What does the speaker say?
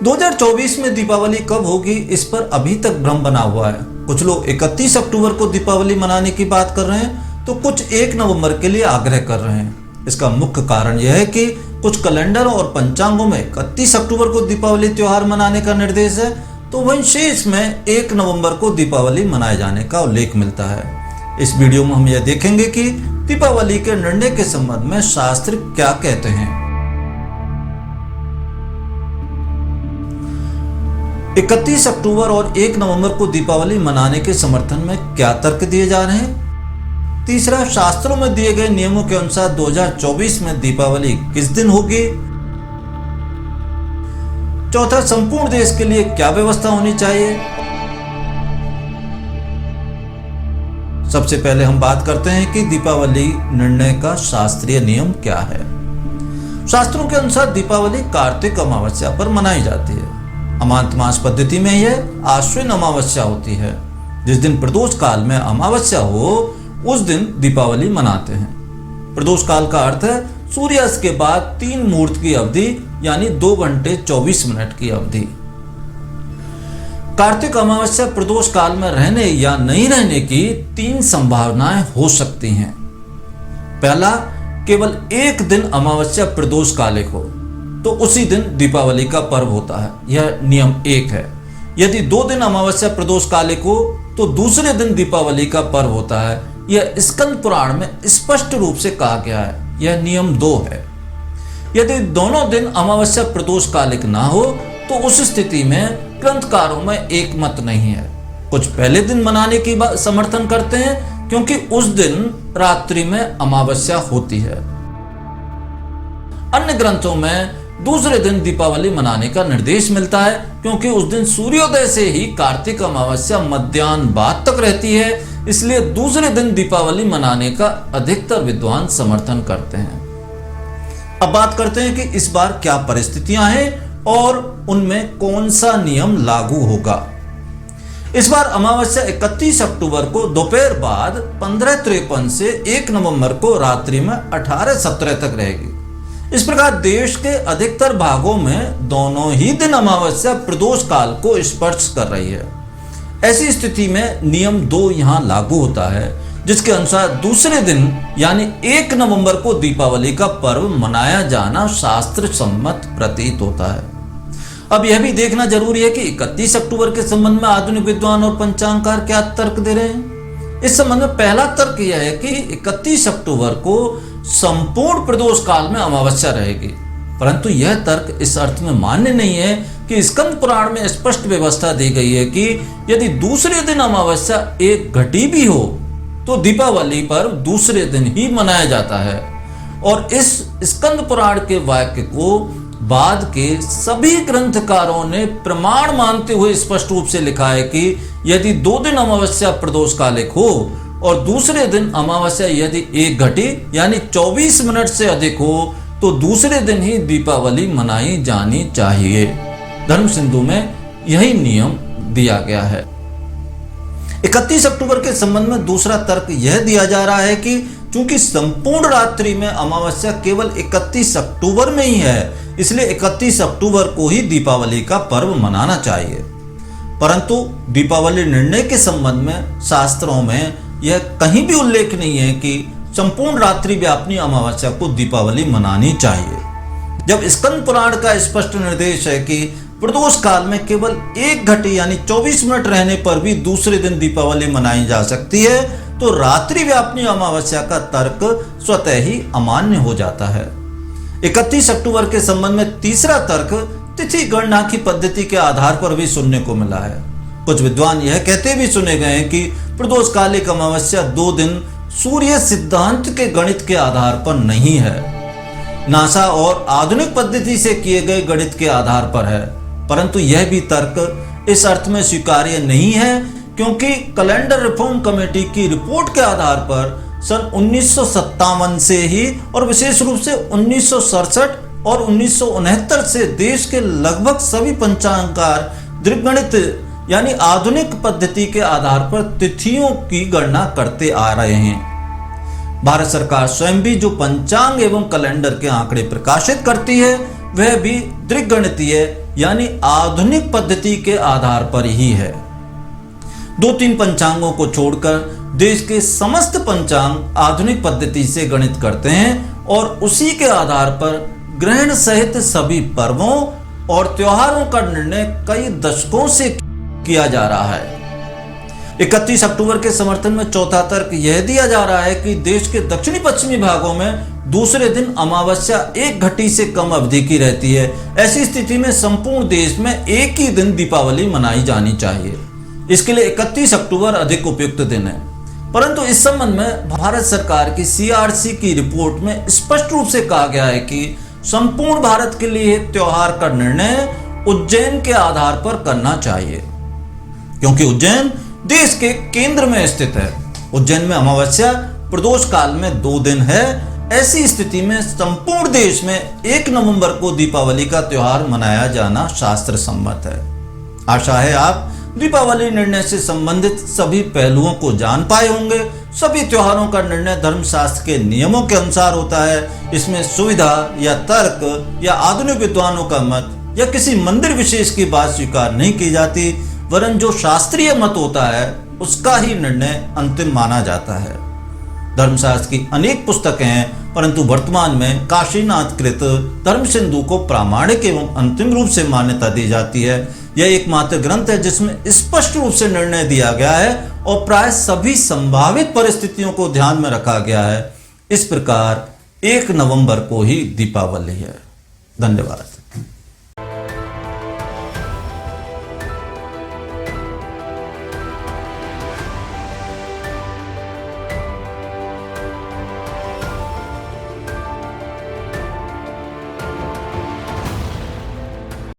2024 में दीपावली कब होगी, इस पर अभी तक भ्रम बना हुआ है। कुछ लोग 31 अक्टूबर को दीपावली मनाने की बात कर रहे हैं तो कुछ 1 नवंबर के लिए आग्रह कर रहे हैं। इसका मुख्य कारण यह है कि कुछ कैलेंडर और पंचांगों में 31 अक्टूबर को दीपावली त्योहार मनाने का निर्देश है, तो वहीं शेष में 1 नवंबर को दीपावली मनाए जाने का उल्लेख मिलता है। इस वीडियो में हम यह देखेंगे कि दीपावली के निर्णय के संबंध में शास्त्र क्या कहते हैं। 31 अक्टूबर और 1 नवंबर को दीपावली मनाने के समर्थन में क्या तर्क दिए जा रहे हैं। तीसरा, शास्त्रों में दिए गए नियमों के अनुसार 2024 में दीपावली किस दिन होगी। चौथा, संपूर्ण देश के लिए क्या व्यवस्था होनी चाहिए। सबसे पहले हम बात करते हैं कि दीपावली निर्णय का शास्त्रीय नियम क्या है। शास्त्रों के अनुसार दीपावली कार्तिक अमावस्या पर मनाई जाती है। अमांत मास पद्धति में यह आश्विन अमावस्या होती है। जिस दिन प्रदोष काल में अमावस्या हो उस दिन दीपावली मनाते हैं। प्रदोष काल का अर्थ है सूर्यास्त के बाद 3 मुहूर्त की अवधि, यानी 2 घंटे 24 मिनट की अवधि। कार्तिक अमावस्या प्रदोष काल में रहने या नहीं रहने की 3 संभावनाएं हो सकती हैं। पहला, केवल 1 दिन अमावस्या प्रदोष कालिक हो तो उसी दिन दीपावली का पर्व होता है, यह नियम 1 है। यदि 2 दिन अमावस्या प्रदोष कालिक हो तो दूसरे दिन दीपावली का पर्व होता है, यह स्कंद पुराण में स्पष्ट रूप से कहा गया है, यह नियम 2 है। यदि दोनों दिन अमावस्या प्रदोष कालिक ना हो तो उस स्थिति में ग्रंथकारों में एक मत नहीं है। कुछ पहले दिन मनाने की समर्थन करते हैं क्योंकि उस दिन रात्रि में अमावस्या होती है। अन्य ग्रंथों में दूसरे दिन दीपावली मनाने का निर्देश मिलता है क्योंकि उस दिन सूर्योदय से ही कार्तिक अमावस्या मध्याह्न बाद तक रहती है, इसलिए दूसरे दिन दीपावली मनाने का अधिकतर विद्वान समर्थन करते हैं। अब बात करते हैं कि इस बार क्या परिस्थितियां हैं और उनमें कौन सा नियम लागू होगा। इस बार अमावस्या 31 अक्टूबर को दोपहर बाद 15:53 से 1 नवंबर को रात्रि में 18:17 तक रहेगी। इस प्रकार देश के अधिकतर भागों में दोनों ही दिन अमावस्या प्रदोष काल को स्पर्श कर रही है। ऐसी स्थिति में नियम 2 यहां लागू होता है, जिसके अनुसार दूसरे दिन यानी 1 नवंबर को दीपावली का पर्व मनाया जाना शास्त्र सम्मत प्रतीत होता है। अब यह भी देखना जरूरी है कि 31 अक्टूबर के संबंध में आधुनिक विद्वान और पंचांगकार क्या तर्क दे रहे हैं। इस संबंध में पहला तर्क यह है कि 31 अक्टूबर को संपूर्ण प्रदोष काल में अमावस्या रहेगी, परंतु यह तर्क इस अर्थ में मान्य नहीं है कि स्कंद पुराण में स्पष्ट व्यवस्था दी गई है कि यदि दूसरे दिन अमावस्या 1 घटी भी हो तो दीपावली पर्व दूसरे दिन ही मनाया जाता है। और इस स्कंद पुराण के वाक्य को बाद के सभी ग्रंथकारों ने प्रमाण मानते हुए स्पष्ट रूप से लिखा है कि यदि 2 दिन अमावस्या प्रदोष कालिक हो और दूसरे दिन अमावस्या यदि 1 घटी यानी 24 मिनट से अधिक हो तो दूसरे दिन ही दीपावली मनाई जानी चाहिए। धर्म सिंधु में यही नियम दिया गया है। 31 अक्टूबर के संबंध में दूसरा तर्क यह दिया जा रहा है कि चूंकि संपूर्ण रात्रि में अमावस्या केवल 31 अक्टूबर में ही है, इसलिए 31 अक्टूबर को ही दीपावली का पर्व मनाना चाहिए। परंतु दीपावली निर्णय के संबंध में शास्त्रों में यह कहीं भी उल्लेख नहीं है कि संपूर्ण रात्रि व्यापनी अमावस्या को दीपावली मनानी चाहिए। जब स्कंद पुराण का स्पष्ट निर्देश है कि प्रदोष काल में केवल 1 घटी यानी 24 मिनट रहने पर भी दूसरे दिन दीपावली मनाई जा सकती है, तो रात्रि व्यापनी अमावस्या का तर्क स्वतः ही अमान्य हो जाता है। 31 अक्टूबर के संबंध में तीसरा तर्क तिथि गणना की पद्धति के आधार पर भी सुनने को मिला है। कुछ विद्वान यह कहते भी सुने गए हैं कि प्रदोष कालिक अमावस्या 2 दिन सूर्य सिद्धांत के गणित के आधार पर नहीं है, नासा और आधुनिक पद्धति से किए गए गणित के आधार पर है। परंतु यह भी तर्क इस अर्थ में स्वीकार्य नहीं है क्योंकि कैलेंडर रिफॉर्म कमेटी की रिपोर्ट के आधार पर सन 1957 से ही और विशेष रूप से 1967 और 1969 से देश के लगभग सभी पंचांगकार दृग्गणित यानी आधुनिक पद्धति के आधार पर तिथियों की गणना करते आ रहे हैं। भारत सरकार स्वयं भी जो पंचांग एवं कैलेंडर के आंकड़े प्रकाशित करती है वह भी दृग्गणितीय यानी आधुनिक पद्धति के आधार पर ही है। 2-3 पंचांगों को छोड़कर देश के समस्त पंचांग आधुनिक पद्धति से गणित करते हैं और उसी के आधार पर ग्रहण सहित सभी पर्वों और त्योहारों का निर्णय कई दशकों से किया जा रहा है। 31 अक्टूबर के समर्थन में चौथा तर्क यह दिया जा रहा है कि देश के दक्षिणी पश्चिमी भागों में दूसरे दिन अमावस्या 1 घटी से कम अवधि की रहती है। ऐसी स्थिति में संपूर्ण देश में एक ही दिन दीपावली मनाई जानी चाहिए। इसके लिए 31 अक्टूबर अधिक उपयुक्त दिन है। परंतु इस संबंध में भारत सरकार की CRC की रिपोर्ट में स्पष्ट रूप से कहा गया है कि संपूर्ण भारत के लिए त्योहार का निर्णय उज्जैन के आधार पर करना चाहिए, क्योंकि उज्जैन देश के केंद्र में स्थित है। उज्जैन में अमावस्या प्रदोष काल में 2 दिन है। ऐसी स्थिति में संपूर्ण देश में 1 नवंबर को दीपावली का त्योहार मनाया जाना शास्त्र सम्मत है। आशा है आप दीपावली निर्णय से संबंधित सभी पहलुओं को जान पाए होंगे। सभी त्योहारों का निर्णय धर्मशास्त्र के नियमों के अनुसार होता है। इसमें सुविधा या तर्क या आधुनिक विद्वानों का मत या किसी मंदिर विशेष की बात स्वीकार नहीं की जाती, वरन जो शास्त्रीय मत होता है उसका ही निर्णय अंतिम माना जाता है। धर्मशास्त्र की अनेक पुस्तकें हैं, परंतु वर्तमान में काशीनाथ कृत धर्म सिंधु को प्रामाणिक एवं अंतिम रूप से मान्यता दी जाती है। यह एकमात्र ग्रंथ है जिसमें स्पष्ट रूप से निर्णय दिया गया है और प्राय सभी संभावित परिस्थितियों को ध्यान में रखा गया है। इस प्रकार 1 नवंबर को ही दीपावली है। धन्यवाद।